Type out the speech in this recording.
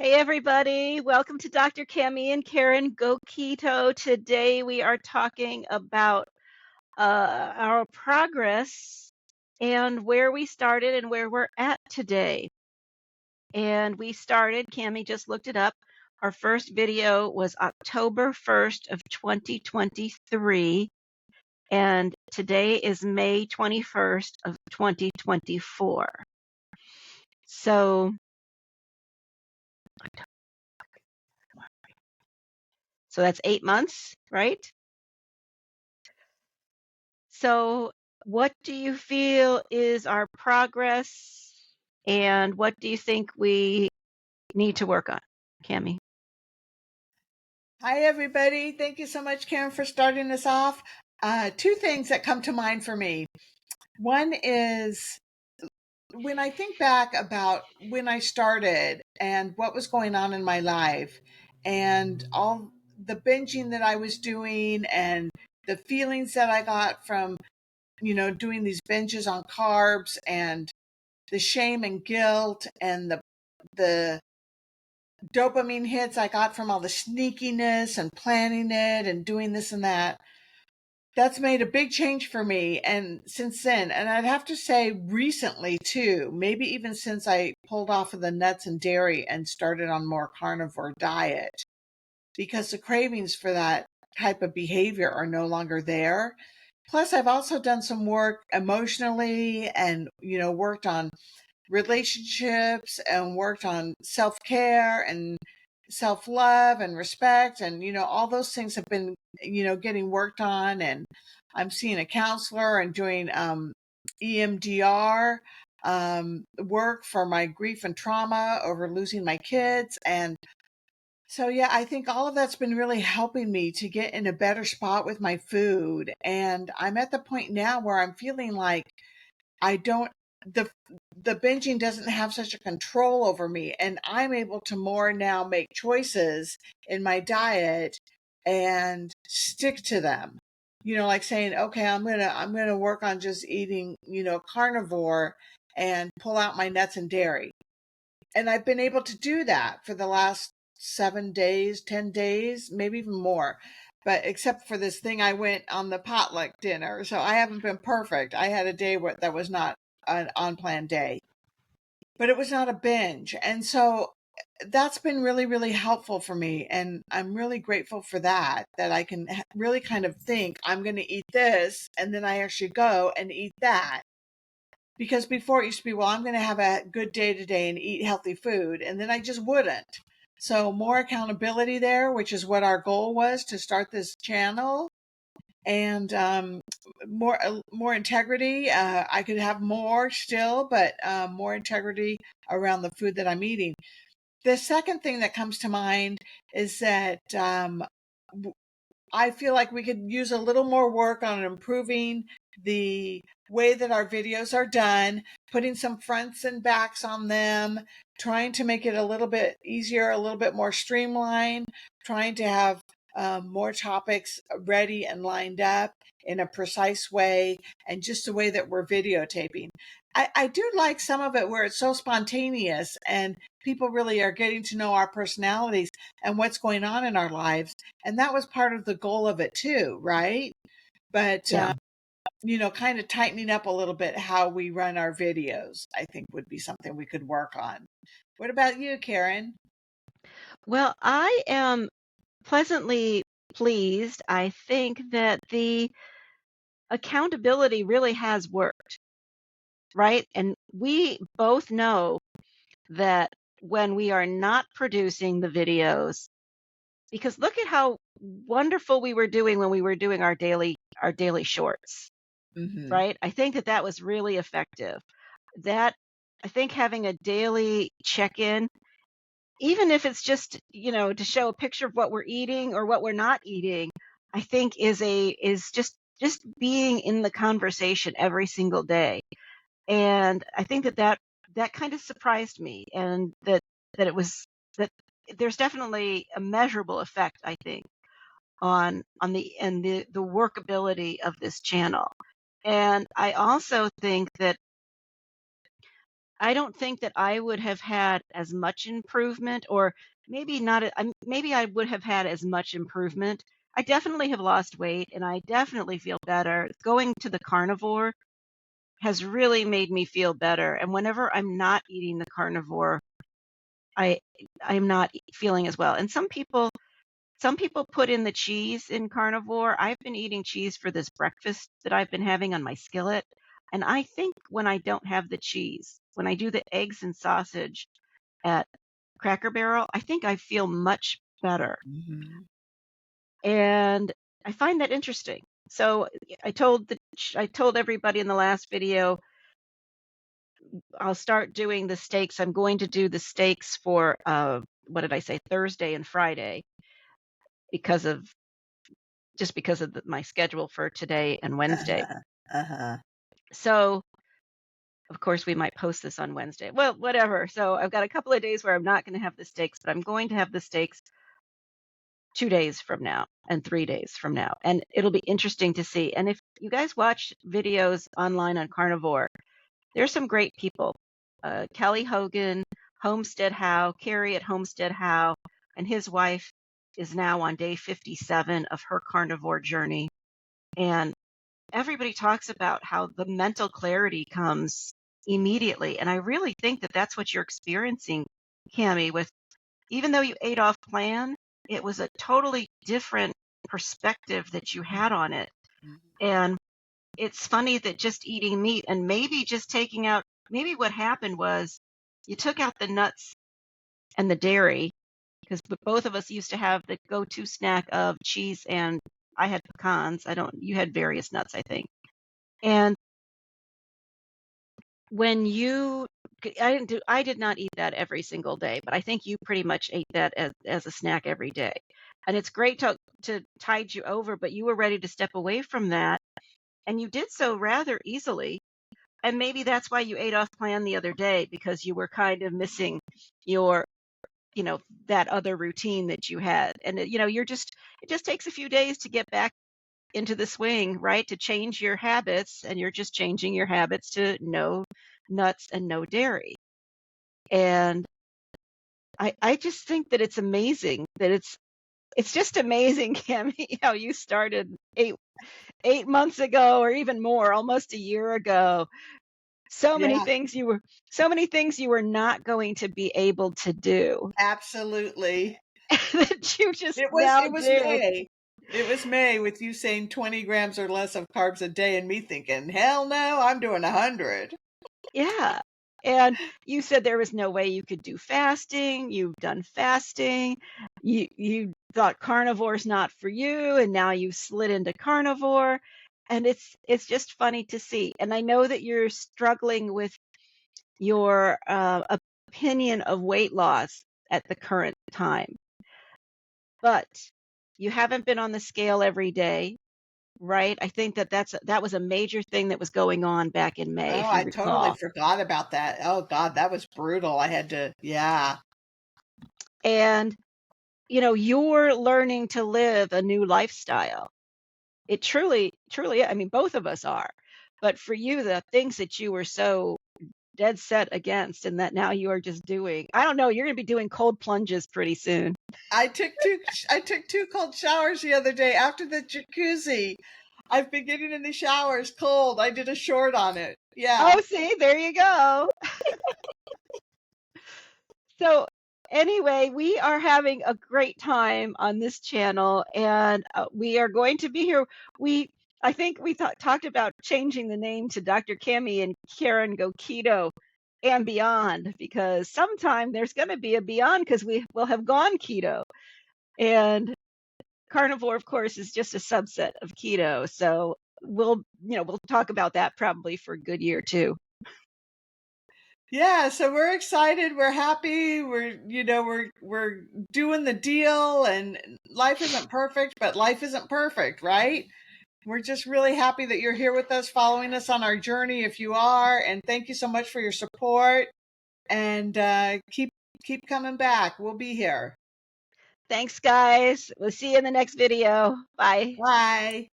Hey everybody, welcome to Dr. Cammy and Karen Go Keto. Today we are talking about our progress and where we started and where we're at today. And we started, Cammy just looked it up. Our first video was October 1st of 2023, and today is May 21st of 2024. So that's 8 months, right? So what do you feel is our progress, and what do you think we need to work on, Cammy? Hi, everybody. Thank you so much, Karen, for starting us off. Two things that come to mind for me. One is when I think back about when I started and what was going on in my life and all the binging that I was doing and the feelings that I got from, doing these binges on carbs and the shame and guilt and the dopamine hits I got from all the sneakiness and planning it and doing this and that. That's made a big change for me. And since then, and I'd have to say recently too, maybe even since I pulled off of the nuts and dairy and started on more carnivore diet, because the cravings for that type of behavior are no longer there. Plus, I've also done some work emotionally and, worked on relationships and worked on self-care and self-love and respect, and all those things have been getting worked on, and I'm seeing a counselor and doing EMDR work for my grief and trauma over losing my kids. And so yeah, I think all of that's been really helping me to get in a better spot with my food, and I'm at the point now where I'm feeling like I don't the the binging doesn't have such a control over me, and I'm able to more now make choices in my diet and stick to them. Like saying, okay, I'm going to work on just eating, carnivore and pull out my nuts and dairy. And I've been able to do that for the last 7 days, 10 days, maybe even more. But except for this thing, I went on the potluck dinner. So I haven't been perfect. I had a day that was not an unplanned day, but it was not a binge. And so that's been really, really helpful for me. And I'm really grateful for that I can really kind of think I'm going to eat this. And then I actually go and eat that. Because before it used to be, well, I'm going to have a good day today and eat healthy food. And then I just wouldn't. So more accountability there, which is what our goal was to start this channel. And more integrity. I could have more still, but more integrity around the food that I'm eating. The second thing that comes to mind is that I feel like we could use a little more work on improving the way that our videos are done, putting some fronts and backs on them, trying to make it a little bit easier, a little bit more streamlined, trying to have more topics ready and lined up in a precise way, and just the way that we're videotaping. I do like some of it where it's so spontaneous and people really are getting to know our personalities and what's going on in our lives. And that was part of the goal of it too, right? But, Yeah. kind of tightening up a little bit how we run our videos, I think would be something we could work on. What about you, Karen? Well, I am pleasantly pleased. I think that the accountability really has worked, right? And we both know that when we are not producing the videos, because look at how wonderful we were doing when we were doing our daily shorts, Mm-hmm. right? I think that that was really effective. That I think having a daily check-in, even if it's just, to show a picture of what we're eating or what we're not eating, I think is just being in the conversation every single day. And I think that kind of surprised me, and that it was that there's definitely a measurable effect, I think, on the workability of this channel. And I also think that I don't think that I would have had as much improvement, or maybe not, maybe I would have had as much improvement. I definitely have lost weight and I definitely feel better. Going to the carnivore has really made me feel better. And whenever I'm not eating the carnivore, I I'm not feeling as well. And some people put in the cheese in carnivore. I've been eating cheese for this breakfast that I've been having on my skillet. And I think when I don't have the cheese, when I do the eggs and sausage at Cracker Barrel, I think I feel much better. Mhm. And I find that interesting. So I told everybody in the last video I'll start doing the steaks. I'm going to do the steaks for what did I say, Thursday and Friday, because of because of my schedule for today and Wednesday. Uh-huh. So, of course, we might post this on Wednesday. Well, whatever. So, I've got a couple of days where I'm not going to have the steaks, but I'm going to have the steaks 2 days from now and 3 days from now. And it'll be interesting to see. And if you guys watch videos online on Carnivore, there's some great people. Kelly Hogan, Homestead How, Carrie at Homestead How, and his wife is now on day 57 of her carnivore journey. And everybody talks about how the mental clarity comes immediately. And I really think that that's what you're experiencing, Cammy, with even though you ate off plan, it was a totally different perspective that you had on it. Mhm. And it's funny that just eating meat and maybe just taking out, maybe what happened was you took out the nuts and the dairy, because both of us used to have the go-to snack of cheese, and I had pecans. You had various nuts, I think. And when you, I did not eat that every single day, but I think you pretty much ate that as a snack every day. And it's great to tide you over, but you were ready to step away from that. And you did so rather easily. And maybe that's why you ate off plan the other day, because you were kind of missing your, you know, that other routine that you had. And, it just takes a few days to get back into the swing, right? To change your habits. And you're just changing your habits to no nuts and no dairy. And I just think that it's amazing that it's just amazing, Cammy, how you started 8 months ago, or even more, almost a year ago. Yeah, So many things you were not going to be able to do absolutely. that you just It was now it was do. May. It was May with you saying 20 grams or less of carbs a day and me thinking, hell no, I'm doing 100. Yeah. And you said there was no way you could do fasting. You've done fasting. You thought carnivore's not for you, and now you slid into carnivore. And it's just funny to see. And I know that you're struggling with your opinion of weight loss at the current time, but you haven't been on the scale every day, right? I think that was a major thing that was going on back in May, Oh, if you I totally recall. forgot about that. Oh God, that was brutal. I had to, yeah. And you're learning to live a new lifestyle. It truly, truly, I mean, both of us are. But for you, the things that you were so dead set against, and that now you are just doing, I don't know, you're going to be doing cold plunges pretty soon. I took two cold showers the other day after the jacuzzi. I've been getting in the showers cold. I did a short on it. Yeah. Oh, see, there you go. So, anyway, we are having a great time on this channel, and we are going to be here. I think we talked about changing the name to Dr. Cammy and Karen Go Keto and Beyond, because sometime there's going to be a beyond, because we will have gone keto. And carnivore, of course, is just a subset of keto. So we'll talk about that probably for a good year too. Yeah, so we're excited, we're happy, we're doing the deal, and life isn't perfect, but life isn't perfect, right? We're just really happy that you're here with us, following us on our journey if you are, and thank you so much for your support, and keep coming back. We'll be here. Thanks, guys. We'll see you in the next video. Bye. Bye.